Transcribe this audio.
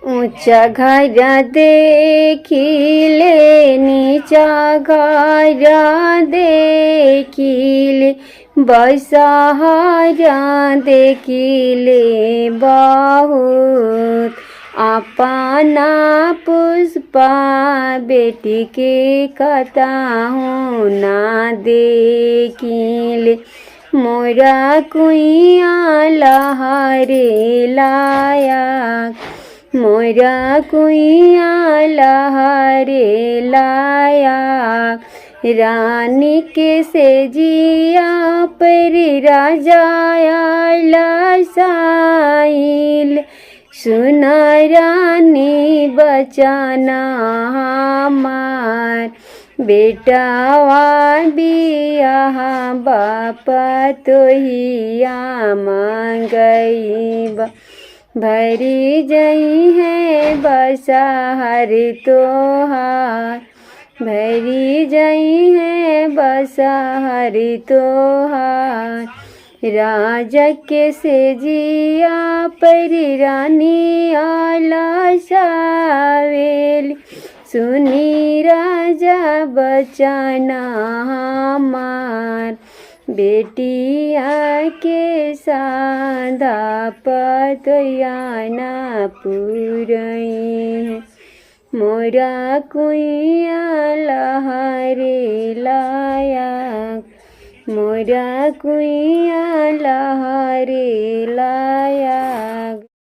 ऊंचा घर देखिले नीचा घर देखिले बसहारा देखिले बहुत अपना पुष्पा बेटी के कताहू ना देखिले मोरा कुइया लहरे लायक मोरा कुइया लहरे लायक रानी के सेजिया पर राजा लसाइल सुना रानी बचाना हमार बेटावा बियाह बाप तोहिया मांगई भरी जई है बसहर तोहार भरी जई है बसहर तोहार राजा के सेजिया पर रानी आला सावेल सुनी राजा बचाना हमार बेटिया के साधा पतयाना पुरई मोरा कुइया लहरे लायक मोरा कुइया लहरे लायक।